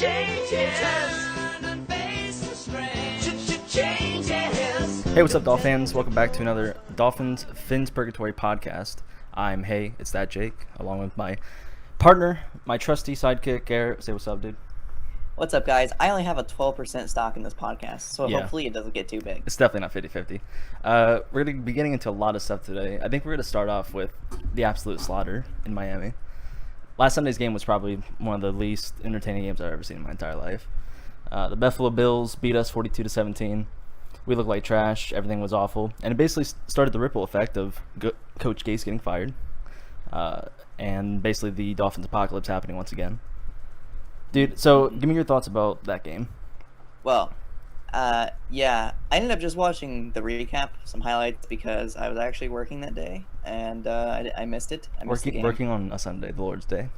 Hey, what's up, Dolphins? Welcome back to another Dolphins Phins Purgatory Podcast. I'm it's that Jake, along with my partner, my trusty sidekick, Garrett. Say what's up, dude. What's up, guys? I only have a 12% stock in this podcast, so hopefully it doesn't get too big. It's definitely not 50-50. We're going to be getting into a lot of stuff today. I think we're going to start off with the absolute slaughter in Miami. Last Sunday's game was probably one of the least entertaining games I've ever seen in my entire life. The Buffalo Bills beat us 42-17. We looked like trash. Everything was awful. And it basically started the ripple effect of Coach Gase getting fired. And basically the Dolphins apocalypse happening once again. Dude, so give me your thoughts about that game. Well, I ended up just watching the recap, some highlights, because I was actually working that day, and I missed it. Working on a Sunday, the Lord's Day.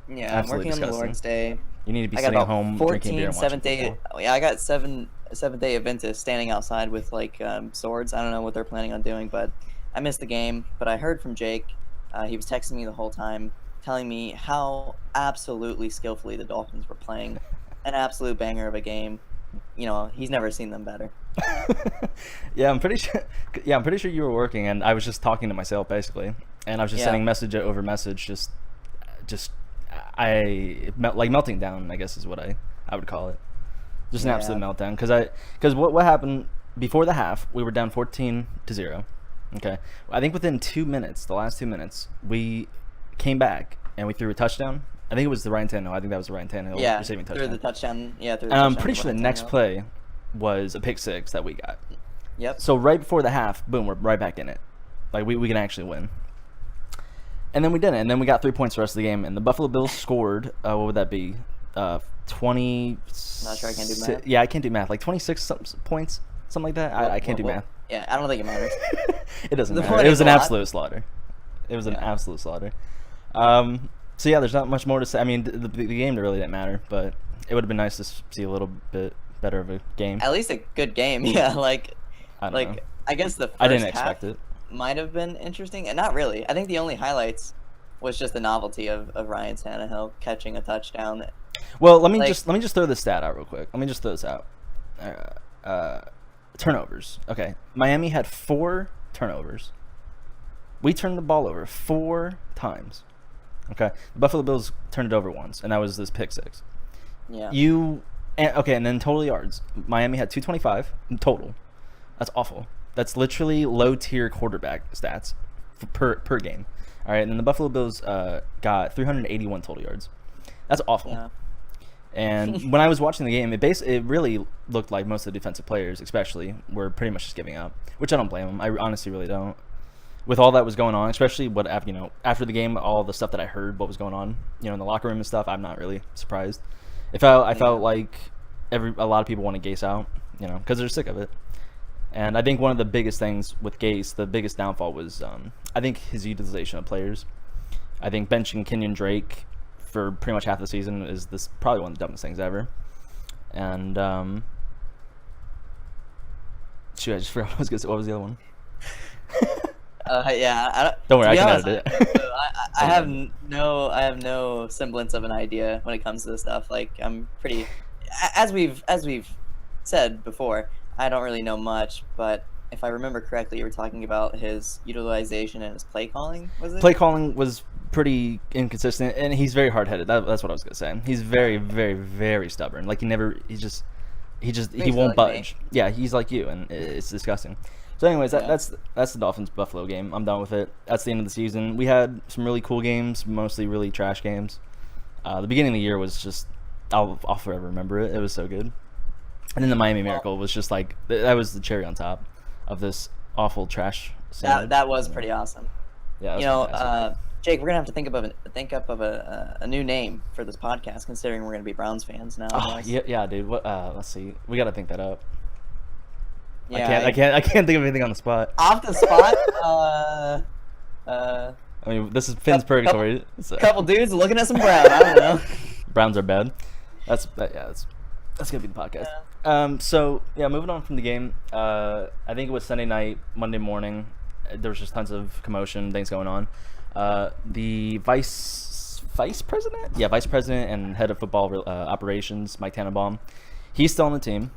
Yeah, Absolutely I'm working disgusting. on the Lord's Day. You need to be sitting at home drinking beer and watching football. Yeah, I got Seventh-day Adventists standing outside with swords. I don't know what they're planning on doing, but I missed the game. But I heard from Jake. He was texting me the whole time, telling me how absolutely skillfully the Dolphins were playing. An absolute banger of a game. You know, he's never seen them better. Yeah, I'm pretty sure you were working, and I was just talking to myself basically, and I was just sending message over message, melting down, I guess is what I would call it. Just an absolute meltdown, because what happened before the half, we were down 14-0. Okay, I think within 2 minutes, the last 2 minutes, we came back and we threw a touchdown. I think it was the Ryan Tannehill. I think that was the Ryan Tannehill receiving touchdown. Threw the touchdown. Yeah, and I'm pretty sure the next play was a pick six that we got. Yep. So right before the half, boom, we're right back in it. Like we can actually win. And then we didn't. And then we got 3 points the rest of the game. And the Buffalo Bills scored. What would that be? 20. Not sure I can do math. Yeah, I can't do math. Like 26 points, something like that. I can't do math. Yeah, I don't think it matters. It doesn't matter. It was an absolute slaughter. It was an absolute slaughter. So yeah, there's not much more to say. I mean, the game really didn't matter, but it would have been nice to see a little bit better of a game. At least a good game. Yeah, I guess the first I didn't expect it. Might have been interesting, and not really. I think the only highlights was just the novelty of Ryan Tannehill catching a touchdown. Well, let me just throw this stat out real quick. Let me just throw this out. Turnovers. Okay, Miami had 4 turnovers. We turned the ball over 4 times. Okay, the Buffalo Bills turned it over once, and that was this pick six. Yeah. And then total yards. Miami had 225 in total. That's awful. That's literally low-tier quarterback stats per game. All right, and then the Buffalo Bills got 381 total yards. That's awful. Yeah. And when I was watching the game, it really looked like most of the defensive players, especially, were pretty much just giving up, which I don't blame them. I honestly really don't. With all that was going on, especially after the game, all the stuff that I heard, what was going on, in the locker room and stuff, I'm not really surprised. I felt like a lot of people wanted Gase out, because they're sick of it. And I think one of the biggest things with Gase, the biggest downfall was, I think his utilization of players. I think benching Kenyon Drake for pretty much half the season is probably one of the dumbest things ever. And shoot, I just forgot what was the other one. Don't worry, I can edit it. I have no semblance of an idea when it comes to this stuff. Like, I'm pretty, as we've said before, I don't really know much, but if I remember correctly, you were talking about his utilization and his play calling. Was it? Play calling was pretty inconsistent, and he's very hard-headed. That's what I was gonna say. He's very, very, very stubborn. Like he won't budge. Me. Yeah, he's like you, and it's disgusting. So anyways, that's the Dolphins-Buffalo game. I'm done with it. That's the end of the season. We had some really cool games, mostly really trash games. The beginning of the year was just, I'll forever remember it. It was so good. And then the Miami Miracle was just like, that was the cherry on top of this awful trash scene. That was pretty awesome. Yeah. Jake, we're gonna have to think up of a new name for this podcast, considering we're gonna be Browns fans now. Oh, yeah, dude. What? Let's see. We gotta think that up. Yeah, I can't think of anything on the spot. Off the spot? I mean, this is Phins Purgatory. Couple dudes looking at some brown. I don't know. Browns are bad. That's gonna be the podcast. Yeah. Moving on from the game. I think it was Sunday night, Monday morning. There was just tons of commotion, things going on. The vice vice president? Yeah, vice president and head of football operations, Mike Tannenbaum. He's still on the team.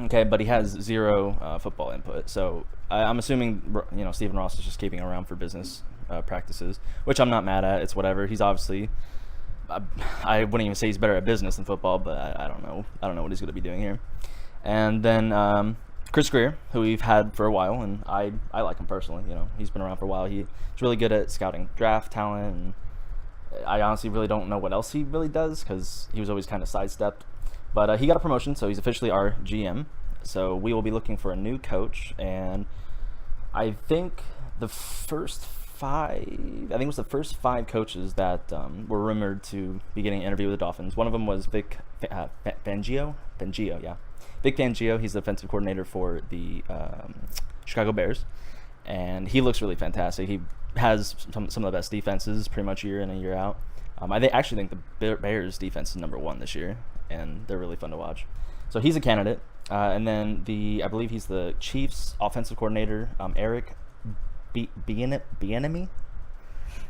Okay, but he has zero football input. So I'm assuming, Stephen Ross is just keeping him around for business practices, which I'm not mad at. It's whatever. He's obviously, I wouldn't even say he's better at business than football, but I don't know. I don't know what he's going to be doing here. And then Chris Grier, who we've had for a while, and I like him personally. He's been around for a while. He's really good at scouting draft talent, and I honestly really don't know what else he really does because he was always kind of sidestepped. But he got a promotion, so he's officially our GM. So we will be looking for a new coach, and I think the first five coaches that were rumored to be getting an interview with the Dolphins. One of them was Vic Fangio. Yeah. Vic Fangio, he's the offensive coordinator for the Chicago Bears, and he looks really fantastic. He has some of the best defenses pretty much year in and year out. I actually think the Bears defense is number one this year, and they're really fun to watch. So he's a candidate. And then I believe he's the Chiefs offensive coordinator, Eric Bieniemy.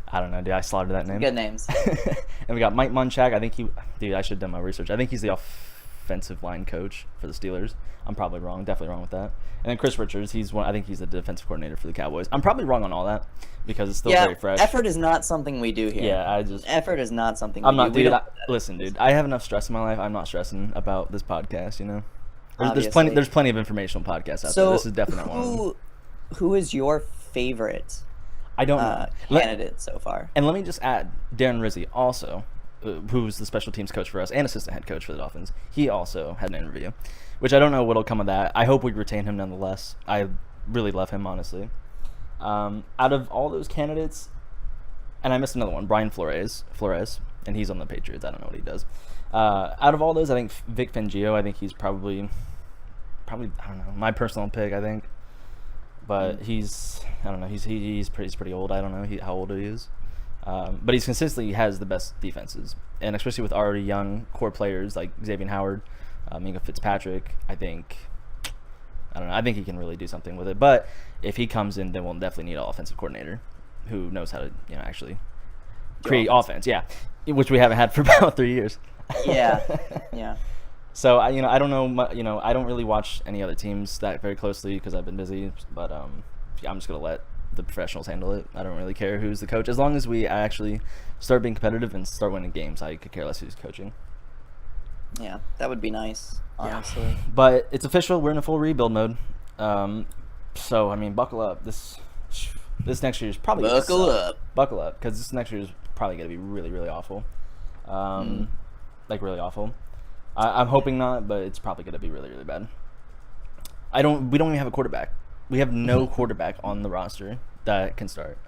I don't know, dude. I slaughtered that name. Good names. And we got Mike Munchak. I should have done my research. I think he's the offensive line coach for the Steelers. I'm probably wrong. Definitely wrong with that. And then Chris Richards. I think he's the defensive coordinator for the Cowboys. I'm probably wrong on all that because it's still very fresh. Effort is not something we do here. Yeah, effort is not something I'm we not, do. Dude. Listen, dude. I have enough stress in my life. I'm not stressing about this podcast. There's plenty of informational podcasts out there. This is definitely not one of them. Who is your favorite? I don't know. Candidate so far. And let me just add, Darren Rizzi also, who's the special teams coach for us and assistant head coach for the Dolphins. He also had an interview, which I don't know what'll come of that. I hope we retain him nonetheless. I really love him, honestly. Out of all those candidates, and I missed another one, Brian Flores, and he's on the Patriots. I don't know what he does. Out of all those, I think Vic Fangio. I think he's probably I don't know, my personal pick. I think, but he's pretty old. I don't know how old he is, but he's consistently has the best defenses, and especially with already young core players like Xavier Howard, Minka Fitzpatrick. I think he can really do something with it. But if he comes in, then we'll definitely need an offensive coordinator who knows how to actually create offense. Yeah, which we haven't had for about 3 years. Yeah. So I don't know. I don't really watch any other teams that very closely because I've been busy. But I'm just gonna let the professionals handle it. I don't really care who's the coach as long as we actually start being competitive and start winning games. I could care less who's coaching. Yeah, that would be nice, honestly. Yeah. But it's official. We're in a full rebuild mode. So buckle up. This next year is probably buckle up because this next year is probably gonna be really, really awful. Like really awful. I'm hoping not, but it's probably going to be really, really bad. We don't even have a quarterback. We have no quarterback on the roster that can start.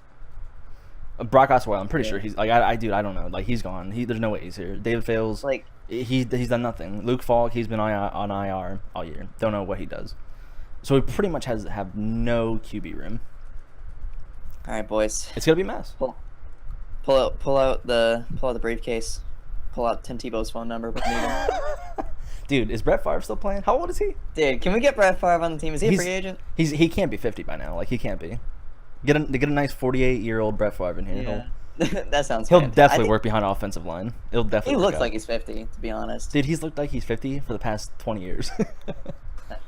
Brock Osweiler, I'm pretty sure he's like I don't know. Like he's gone. There's no way he's here. David Fales, like he's done nothing. Luke Falk, he's been on IR all year. Don't know what he does. So we pretty much have no QB room. All right, boys. It's gonna be a mess. Pull out the briefcase. Pull out Tim Tebow's phone number. Dude, is Brett Favre still playing? How old is he? Dude, can we get Brett Favre on the team? Is he a free agent? He can't be 50 by now. Like he can't be. Get a nice 48-year-old Brett Favre in here. Yeah. That sounds. He'll definitely work behind offensive line. It'll definitely. He looks like he's 50, to be honest. Dude, he's looked like he's 50 for the past 20 years.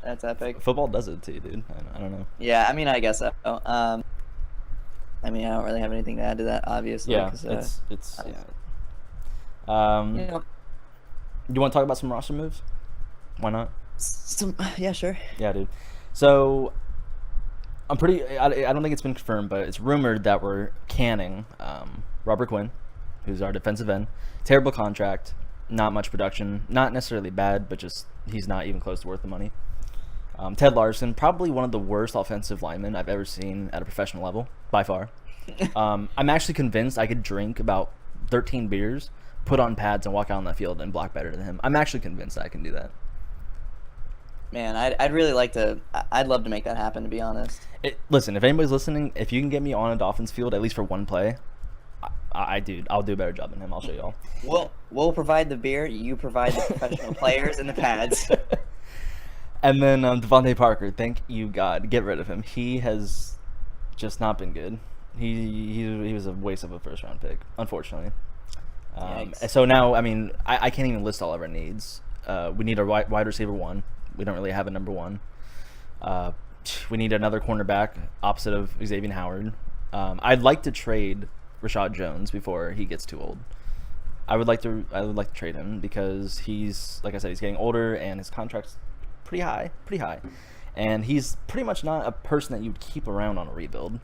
That's epic. Football does it too, dude. I don't know. Yeah, I guess so. I don't really have anything to add to that, obviously. Yeah, it's. You want to talk about some roster moves? Why not? Yeah, sure. Yeah, dude. So I don't think it's been confirmed, but it's rumored that we're canning Robert Quinn, who's our defensive end. Terrible contract, not much production, not necessarily bad, but just he's not even close to worth the money. Ted Larson, probably one of the worst offensive linemen I've ever seen at a professional level, by far. I'm actually convinced I could drink about 13 beers, put on pads, and walk out on that field and block better than him. I'm actually convinced I can do that. Man, I'd really like to. I'd love to make that happen, to be honest. Listen, if anybody's listening, if you can get me on a Dolphins field at least for one play, I'll do a better job than him. I'll show y'all. We'll provide the beer. You provide the professional players and the pads. And then Devontae Parker, thank you God, get rid of him. He has just not been good. He was a waste of a first round pick, unfortunately. So now, I mean, I can't even list all of our needs. We need a wide receiver 1. We don't really have a number 1. We need another cornerback opposite of Xavier Howard. I'd like to trade Rashad Jones before he gets too old. I would like to trade him because he's, like I said, he's getting older and his contract's pretty high, and he's pretty much not a person that you'd keep around on a rebuild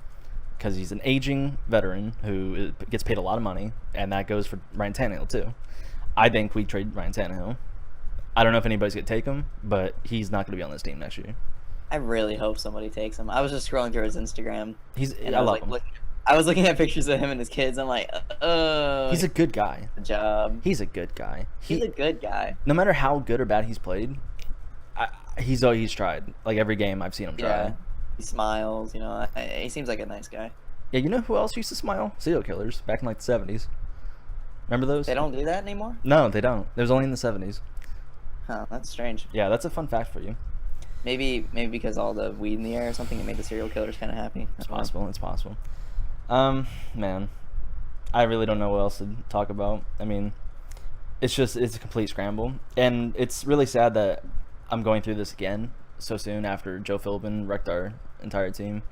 because he's an aging veteran who gets paid a lot of money, and that goes for Ryan Tannehill too. I think we trade Ryan Tannehill. I don't know if anybody's gonna take him, but he's not gonna be on this team next year. I really hope somebody takes him. I was just scrolling through his Instagram. I love him. I was looking at pictures of him and his kids. I'm like, he's a good guy. Good job. He's a good guy. He's a good guy. No matter how good or bad he's played, he's tried. Like every game I've seen him try. Yeah. He smiles. You know, he seems like a nice guy. Yeah, you know who else used to smile? Serial killers back in like the 70s. Remember those? They don't do that anymore? No, they don't. It was only in the 70s. Huh, that's strange. Yeah, that's a fun fact for you. Maybe because all the weed in the air or something, it made the serial killers kind of happy. It's possible. It's possible. Man, I really don't know what else to talk about. I mean, it's a complete scramble, and it's really sad that I'm going through this again so soon after Joe Philbin wrecked our entire team,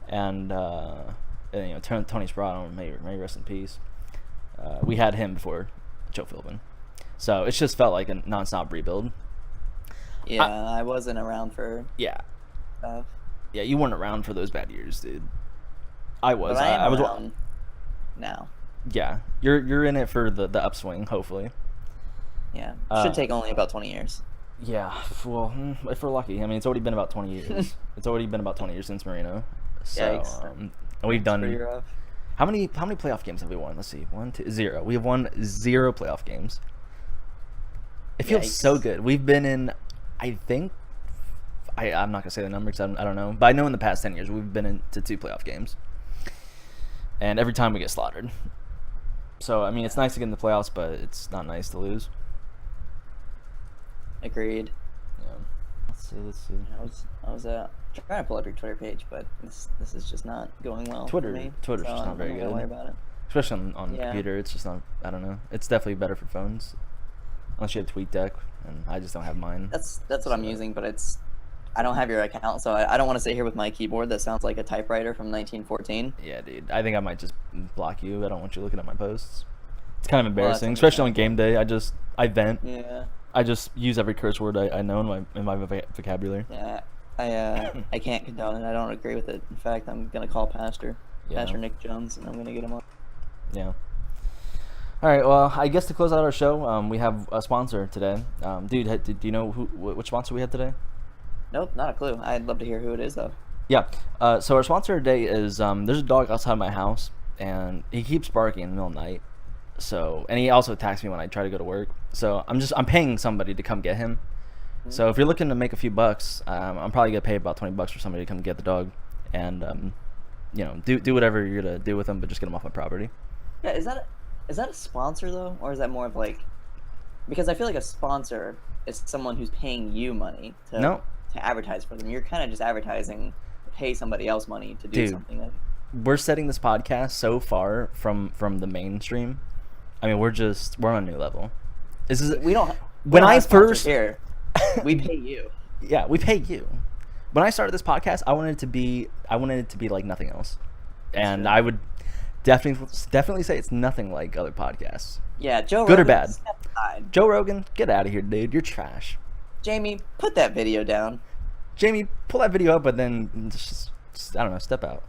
and you know, Tony Sprout, may rest in peace. We had him before Joe Philbin, so it's just felt like a nonstop rebuild. Yeah, I wasn't around for stuff. Yeah, you weren't around for those bad years, dude. I was. But I was around now. Yeah, you're in it for the upswing, hopefully. Yeah, should take only about 20 years. Yeah, well, if we're lucky. I mean, it's already been about 20 years. It's already been about 20 years since Marino. So we've done. How many playoff games have we won? Let's see, 1, 2, 0. We have won 0 playoff games. It feels so good. We've been in, I think, I'm not gonna say the number because I don't know, but I know in the past 10 years we've been into 2 playoff games, and every time we get slaughtered. So I mean, it's nice to get in the playoffs, but it's not nice to lose. Agreed. Yeah. Let's see. I was trying to pull up your Twitter page, but this is just not going well. Twitter's so just not very good. Don't worry about it. Especially on the computer, it's just not. I don't know. It's definitely better for phones, unless you have TweetDeck, and I just don't have mine. That's what I'm using, but I don't have your account, so I don't want to sit here with my keyboard that sounds like a typewriter from 1914. Yeah, dude. I think I might just block you. I don't want you looking at my posts. It's kind of embarrassing, especially on game day. I vent. Yeah. I just use every curse word I know in my vocabulary. Yeah. I can't condone it. I don't agree with it. In fact, I'm gonna call Pastor Nick Jones, and I'm gonna get him on. Yeah. All right. Well, I guess to close out our show, we have a sponsor today. Dude, do you know which sponsor we had today? Nope, not a clue. I'd love to hear who it is, though. Yeah. So our sponsor today is there's a dog outside my house, and he keeps barking in the middle of the night. So, and he also attacks me when I try to go to work. So I'm paying somebody to come get him. Mm-hmm. So if you're looking to make a few bucks, I'm probably gonna pay about $20 for somebody to come get the dog, and you know, do whatever you're gonna do with him, but just get him off my property. Yeah. Is that a sponsor though, or is that more of like? Because I feel like a sponsor is someone who's paying you money to advertise for them. You're kind of just advertising, pay somebody else money to do something. We're setting this podcast so far from the mainstream. I mean, we're on a new level. We don't here. We pay you. Yeah, we pay you. When I started this podcast, I wanted it to be like nothing else, and I would definitely say it's nothing like other podcasts. Yeah, Joe. Good Rogan, or bad? Joe Rogan, get out of here, dude. You're trash. Jamie, put that video down. Jamie, pull that video up, but then just I don't know, step out.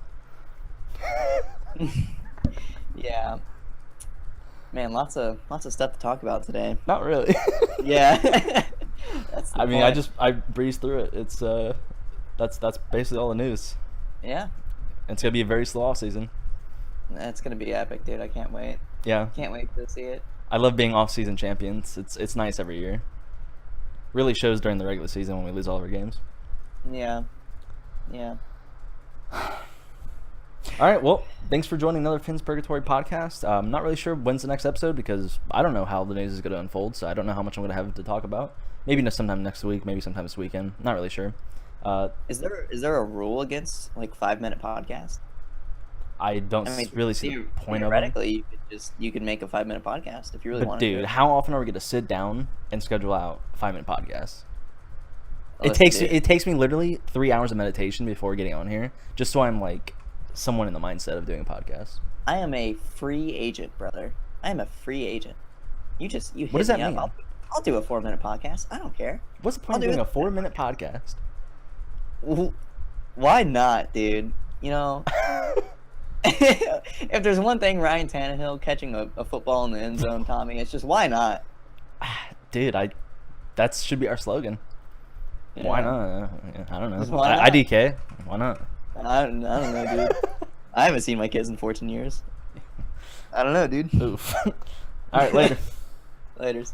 Yeah. Man, lots of stuff to talk about today. Not really. Yeah. I mean, I breezed through it. It's that's basically all the news. Yeah. It's gonna be a very slow off season. That's gonna be epic, dude. I can't wait. Yeah. Can't wait to see it. I love being off season champions. It's nice every year. Really shows during the regular season when we lose all of our games. Yeah. Yeah. All right, well, thanks for joining another Phins Purgatory Podcast. I'm not really sure when's the next episode because I don't know how the news is going to unfold, so I don't know how much I'm going to have to talk about. Maybe sometime next week, maybe sometime this weekend. Not really sure. Is there a rule against like 5-minute podcasts? I don't really see the point of them. Theoretically, you could make a 5-minute podcast if you really But wanted dude, to. how often are we gonna sit down and schedule out 5-minute podcasts? Listen, It takes me literally 3 hours of meditation before getting on here, just so I'm like someone in the mindset of doing a podcast. I am a free agent, brother. I am a free agent. You hit What does that me up. mean? I'll do a 4-minute podcast. I don't care. What's the point I'll of do doing a 4-minute podcast? Why not, dude? You know, if there's one thing Ryan Tannehill catching a football in the end zone, Tommy, it's just why not? Dude, that should be our slogan. Yeah. Why not? I don't know. Just why not? IDK. Why not? I don't know, dude. I haven't seen my kids in 14 years. I don't know, dude. Oof. All right, later. Laters.